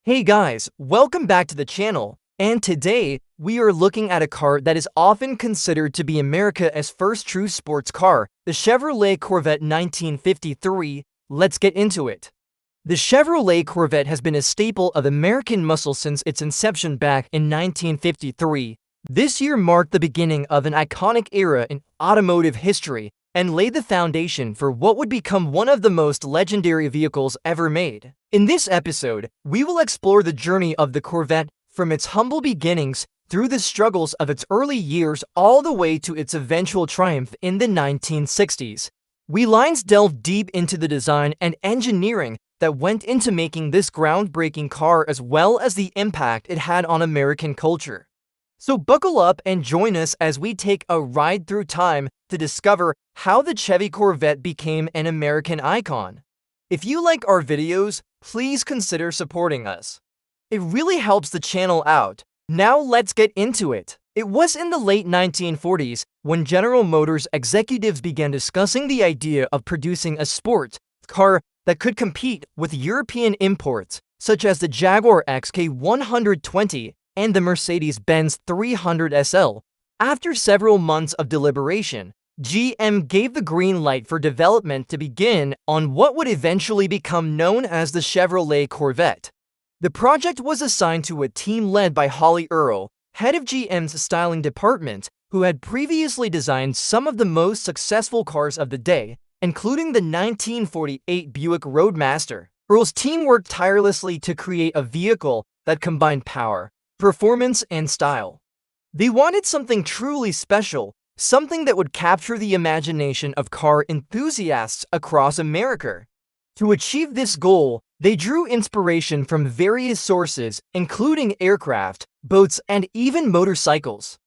Hey guys, welcome back to the channel, and today we are looking at a car that is often considered to be America's first true sports car, the Chevrolet Corvette 1953. Let's get into it. The Chevrolet Corvette has been a staple of American muscle since its inception back in 1953. This year marked the beginning of an iconic era in automotive history and laid the foundation for what would become one of the most legendary vehicles ever made. In this episode, we will explore the journey of the Corvette from its humble beginnings through the struggles of its early years all the way to its eventual triumph in the 1960s. We lines delve deep into the design and engineering that went into making this groundbreaking car as well as the impact it had on American culture. So buckle up and join us as we take a ride through time to discover how the Chevy Corvette became an American icon. If you like our videos, please consider supporting us. It really helps the channel out. Now let's get into it. It was in the late 1940s when General Motors executives began discussing the idea of producing a sports car that could compete with European imports, such as the Jaguar XK120 and the Mercedes-Benz 300 SL. After several months of deliberation, GM gave the green light for development to begin on what would eventually become known as the Chevrolet Corvette. The project was assigned to a team led by Holly Earl, head of GM's styling department, who had previously designed some of the most successful cars of the day, including the 1948 Buick Roadmaster. Earl's team worked tirelessly to create a vehicle that combined power, performance, and style. They wanted something truly special, something that would capture the imagination of car enthusiasts across America. To achieve this goal, they drew inspiration from various sources, including aircraft, boats, and even motorcycles.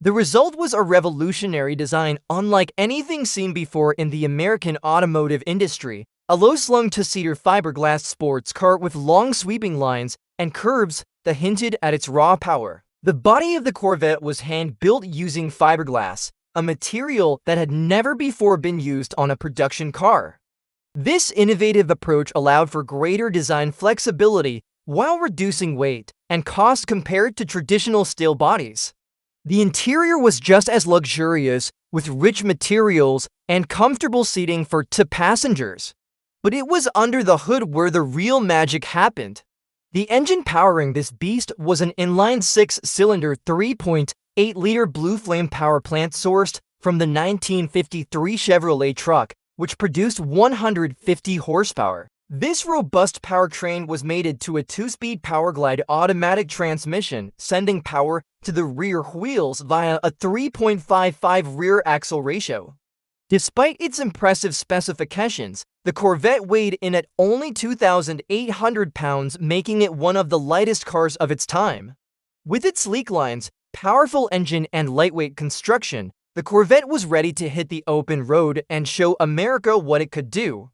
The result was a revolutionary design unlike anything seen before in the American automotive industry, a low-slung two-seater fiberglass sports car with long sweeping lines and curves that hinted at its raw power. The body of the Corvette was hand-built using fiberglass, a material that had never before been used on a production car. This innovative approach allowed for greater design flexibility while reducing weight and cost compared to traditional steel bodies. The interior was just as luxurious, with rich materials and comfortable seating for two passengers. But it was under the hood where the real magic happened. The engine powering this beast was an inline six-cylinder 3.8-liter Blue Flame power plant sourced from the 1953 Chevrolet truck, which produced 150 horsepower. This robust powertrain was mated to a two-speed Powerglide automatic transmission, sending power to the rear wheels via a 3.55 rear axle ratio. Despite its impressive specifications, the Corvette weighed in at only 2,800 pounds, making it one of the lightest cars of its time. With its sleek lines, powerful engine, and lightweight construction, the Corvette was ready to hit the open road and show America what it could do.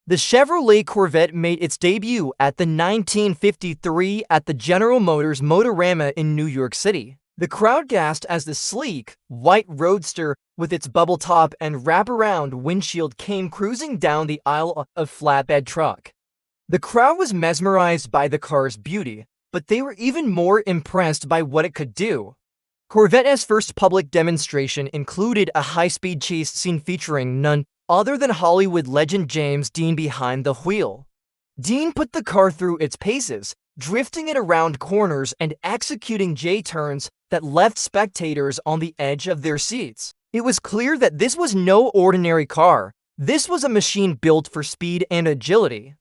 The Chevrolet Corvette made its debut at the 1953 at the General Motors Motorama in New York City. The crowd gasped as the sleek, white roadster with its bubble top and wraparound windshield came cruising down the aisle of flatbed truck. The crowd was mesmerized by the car's beauty, but they were even more impressed by what it could do. Corvette's first public demonstration included a high-speed chase scene featuring none other than Hollywood legend James Dean behind the wheel. Dean put the car through its paces, drifting it around corners and executing J-turns that left spectators on the edge of their seats. It was clear that this was no ordinary car. This was a machine built for speed and agility.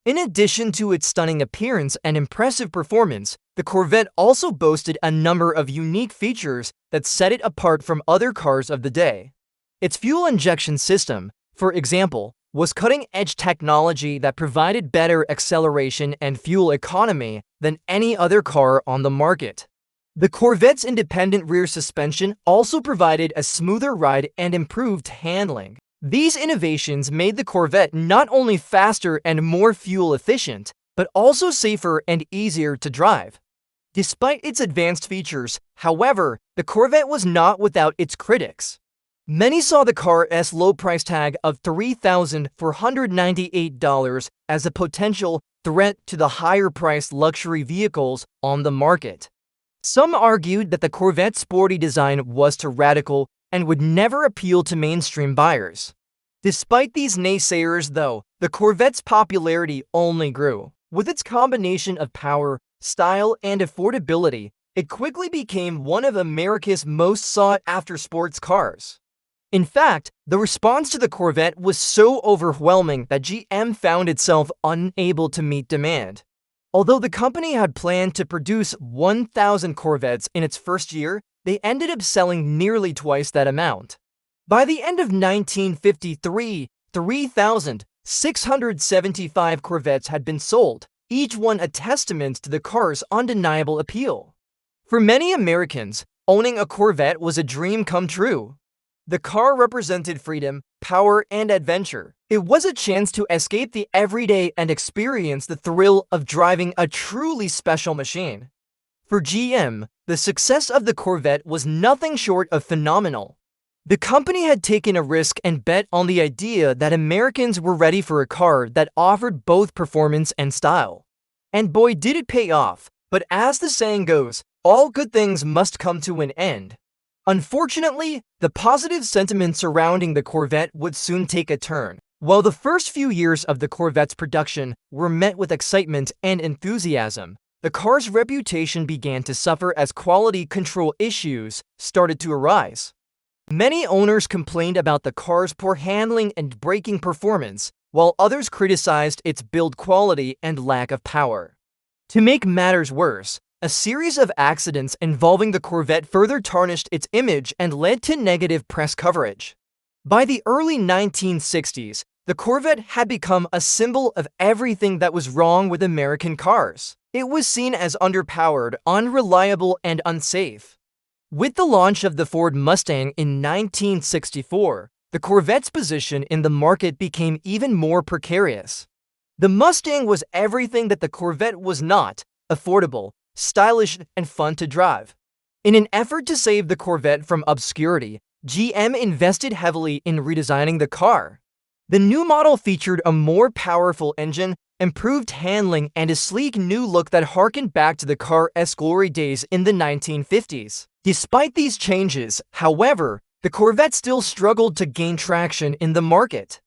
In addition to its stunning appearance and impressive performance, the Corvette also boasted a number of unique features that set it apart from other cars of the day. Its fuel injection system, for example, was cutting-edge technology that provided better acceleration and fuel economy than any other car on the market. The Corvette's independent rear suspension also provided a smoother ride and improved handling. These innovations made the Corvette not only faster and more fuel efficient, but also safer and easier to drive. Despite its advanced features, however, the Corvette was not without its critics. Many saw the car's low price tag of $3,498 as a potential threat to the higher-priced luxury vehicles on the market. Some argued that the Corvette's sporty design was too radical and would never appeal to mainstream buyers. Despite these naysayers, though, the Corvette's popularity only grew. With its combination of power, style, and affordability, it quickly became one of America's most sought-after sports cars. In fact, the response to the Corvette was so overwhelming that GM found itself unable to meet demand. Although the company had planned to produce 1,000 Corvettes in its first year, they ended up selling nearly twice that amount. By the end of 1953, 3,675 Corvettes had been sold, each one a testament to the car's undeniable appeal. For many Americans, owning a Corvette was a dream come true. The car represented freedom, power, and adventure. It was a chance to escape the everyday and experience the thrill of driving a truly special machine. For GM, the success of the Corvette was nothing short of phenomenal. The company had taken a risk and bet on the idea that Americans were ready for a car that offered both performance and style. And boy, did it pay off. But as the saying goes, all good things must come to an end. Unfortunately, the positive sentiment surrounding the Corvette would soon take a turn. While the first few years of the Corvette's production were met with excitement and enthusiasm, the car's reputation began to suffer as quality control issues started to arise. Many owners complained about the car's poor handling and braking performance, while others criticized its build quality and lack of power. To make matters worse, a series of accidents involving the Corvette further tarnished its image and led to negative press coverage. By the early 1960s, the Corvette had become a symbol of everything that was wrong with American cars. It was seen as underpowered, unreliable, and unsafe. With the launch of the Ford Mustang in 1964, the Corvette's position in the market became even more precarious. The Mustang was everything that the Corvette was not: affordable, stylish, and fun to drive. In an effort to save the Corvette from obscurity, GM invested heavily in redesigning the car. The new model featured a more powerful engine, improved handling, and a sleek new look that harkened back to the car's glory days in the 1950s. Despite these changes, however, the Corvette still struggled to gain traction in the market.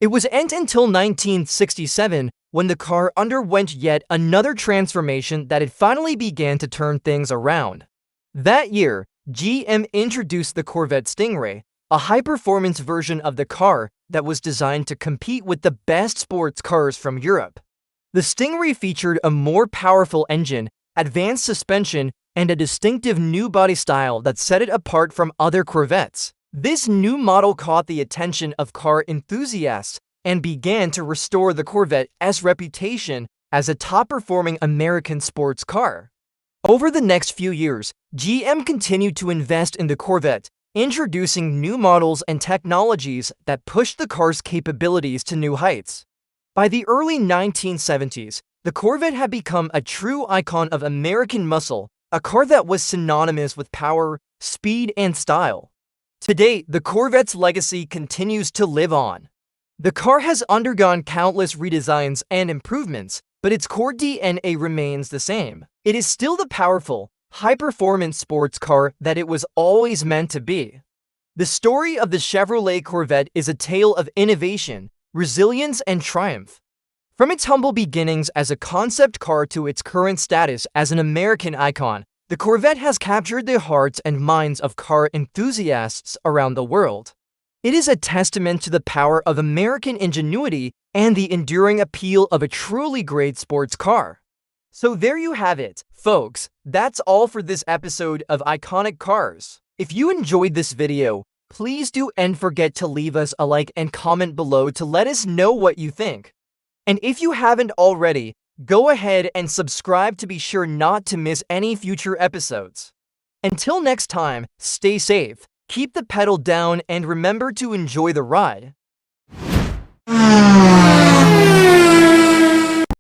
It wasn't until 1967, when the car underwent yet another transformation, that it finally began to turn things around. That year, GM introduced the Corvette Stingray, a high-performance version of the car that was designed to compete with the best sports cars from Europe. The Stingray featured a more powerful engine, advanced suspension, and a distinctive new body style that set it apart from other Corvettes. This new model caught the attention of car enthusiasts and began to restore the Corvette's reputation as a top-performing American sports car. Over the next few years, GM continued to invest in the Corvette, introducing new models and technologies that pushed the car's capabilities to new heights. By the early 1970s, the Corvette had become a true icon of American muscle, a car that was synonymous with power, speed, and style. Today, the Corvette's legacy continues to live on. The car has undergone countless redesigns and improvements, but its core DNA remains the same. It is still the powerful, high-performance sports car that it was always meant to be. The story of the Chevrolet Corvette is a tale of innovation, resilience, and triumph. From its humble beginnings as a concept car to its current status as an American icon, the Corvette has captured the hearts and minds of car enthusiasts around the world. It is a testament to the power of American ingenuity and the enduring appeal of a truly great sports car. So there you have it, folks. That's all for this episode of Iconic Cars. If you enjoyed this video, please don't forget to leave us a like and comment below to let us know what you think. And if you haven't already, go ahead and subscribe to be sure not to miss any future episodes. Until next time, stay safe, keep the pedal down, and remember to enjoy the ride.